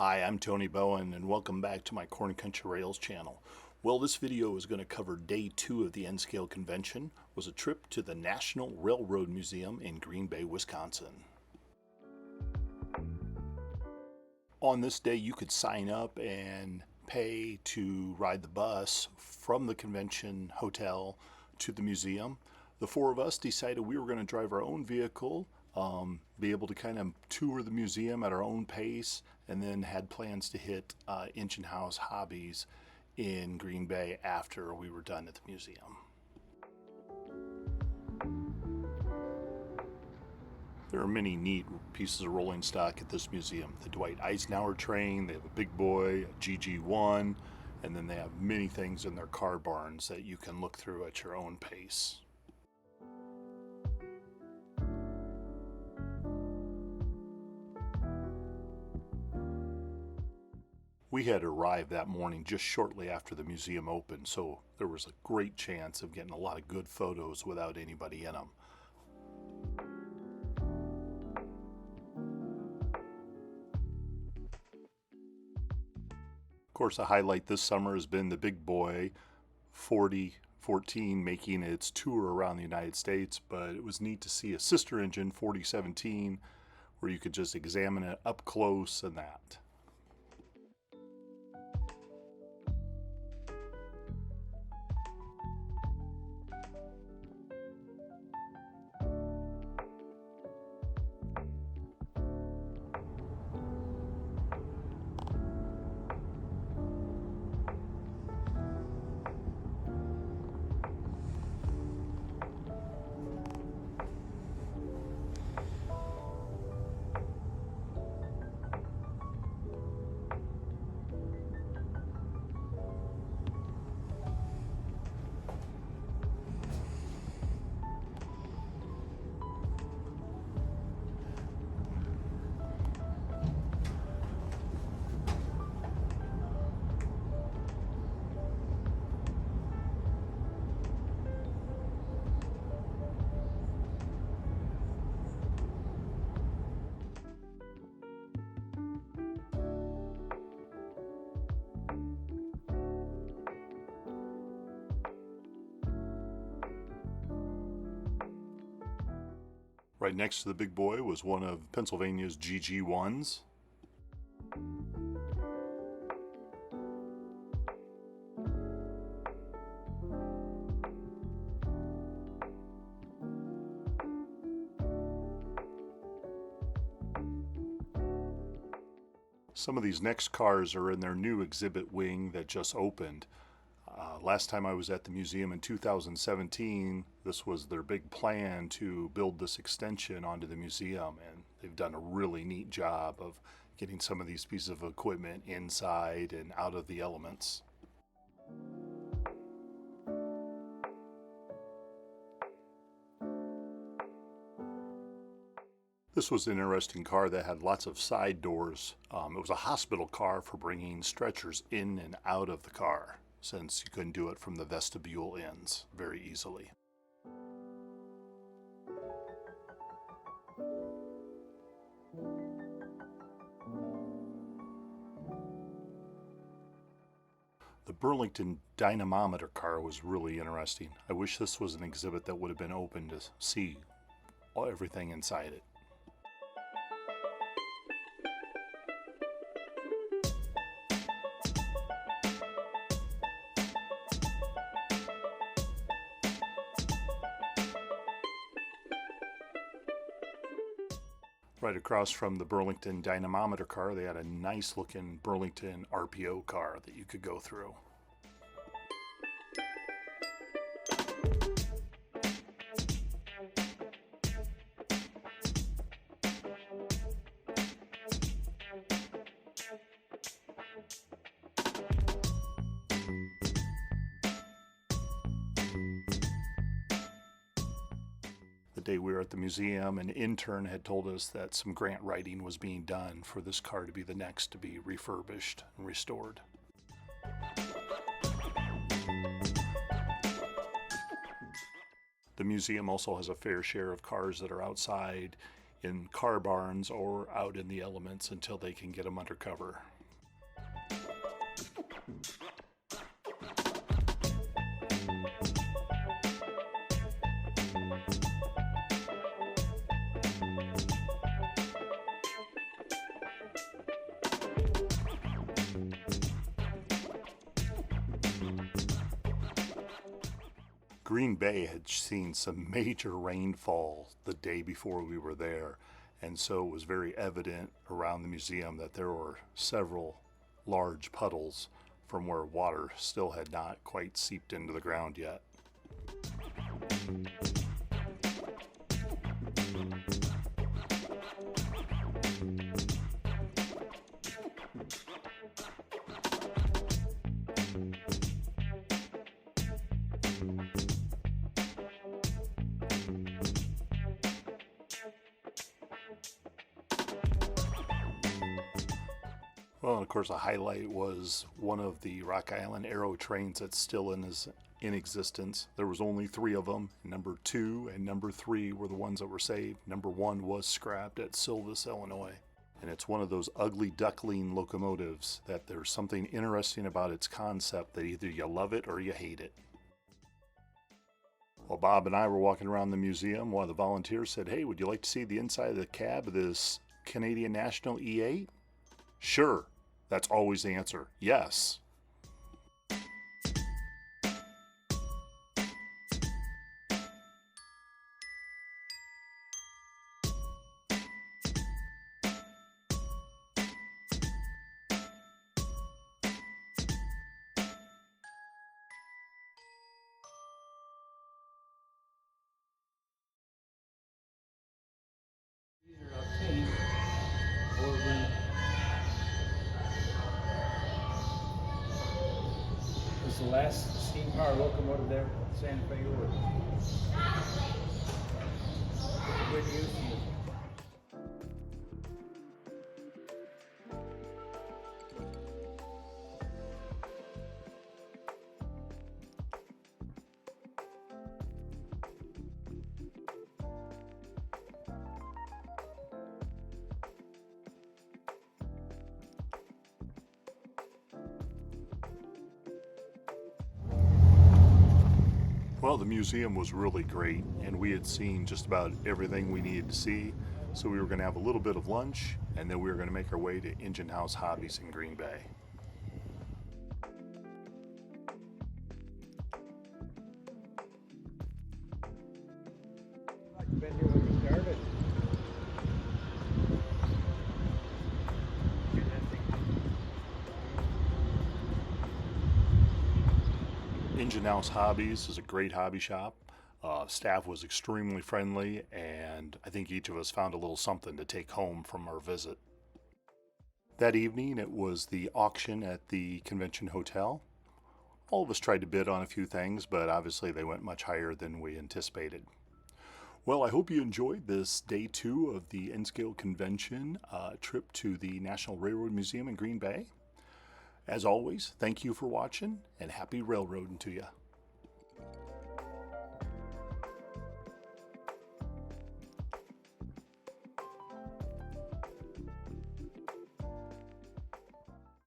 Hi, I'm Tony Bowen and welcome back to my Corn Country Rails channel. Well, this video is going to cover day 2 of the N-Scale convention. It was a trip to the National Railroad Museum in Green Bay, Wisconsin. On this day you could sign up and pay to ride the bus from the convention hotel to the museum. The four of us decided we were going to drive our own vehicle, be able to kind of tour the museum at our own pace, and then had plans to hit Engine House Hobbies in Green Bay after we were done at the museum. There are many neat pieces of rolling stock at this museum. The Dwight Eisenhower train, they have a big boy, a GG1, and then they have many things in their car barns that you can look through at your own pace. We had arrived that morning just shortly after the museum opened, so there was a great chance of getting a lot of good photos without anybody in them. Of course, a highlight this summer has been the big boy 4014 making its tour around the United States, but it was neat to see a sister engine 4017 where you could just examine it up close and that. Right next to the big boy was one of Pennsylvania's GG1s. Some of these next cars are in their new exhibit wing that just opened. Last time I was at the museum in 2017, this was their big plan to build this extension onto the museum, and they've done a really neat job of getting some of these pieces of equipment inside and out of the elements. This was an interesting car that had lots of side doors. It was a hospital car for bringing stretchers in and out of the car, since you couldn't do it from the vestibule ends very easily. The Burlington dynamometer car was really interesting. I wish this was an exhibit that would have been open to see everything inside it. Right across from the Burlington dynamometer car, they had a nice looking Burlington RPO car that you could go through. The day we were at the museum, an intern had told us that some grant writing was being done for this car to be the next to be refurbished and restored. The museum also has a fair share of cars that are outside in car barns or out in the elements until they can get them under cover. Green Bay had seen some major rainfall the day before we were there, and so it was very evident around the museum that there were several large puddles from where water still had not quite seeped into the ground yet. Well, and of course, a highlight was one of the Rock Island Aero trains that's still in existence. There was only 3 of them. Number 2 and number 3 were the ones that were saved. Number 1 was scrapped at Silvis, Illinois. And it's one of those ugly duckling locomotives that there's something interesting about its concept that either you love it or you hate it. While Bob and I were walking around the museum, one of the volunteers said, "Hey, would you like to see the inside of the cab of this Canadian National E8? Sure. That's always the answer. Yes. These are obtained or was the last steam power locomotive there at Santa Fe or good use. Well, the museum was really great, and we had seen just about everything we needed to see. So we were going to have a little bit of lunch, and then we were going to make our way to Engine House Hobbies in Green Bay. I've been here when we started. Engine House Hobbies is a great hobby shop. Staff was extremely friendly, and I think each of us found a little something to take home from our visit. That evening, it was the auction at the convention hotel. All of us tried to bid on a few things, but obviously they went much higher than we anticipated. Well, I hope you enjoyed this day 2 of the N-Scale Convention trip to the National Railroad Museum in Green Bay. As always, thank you for watching, and happy railroading to you.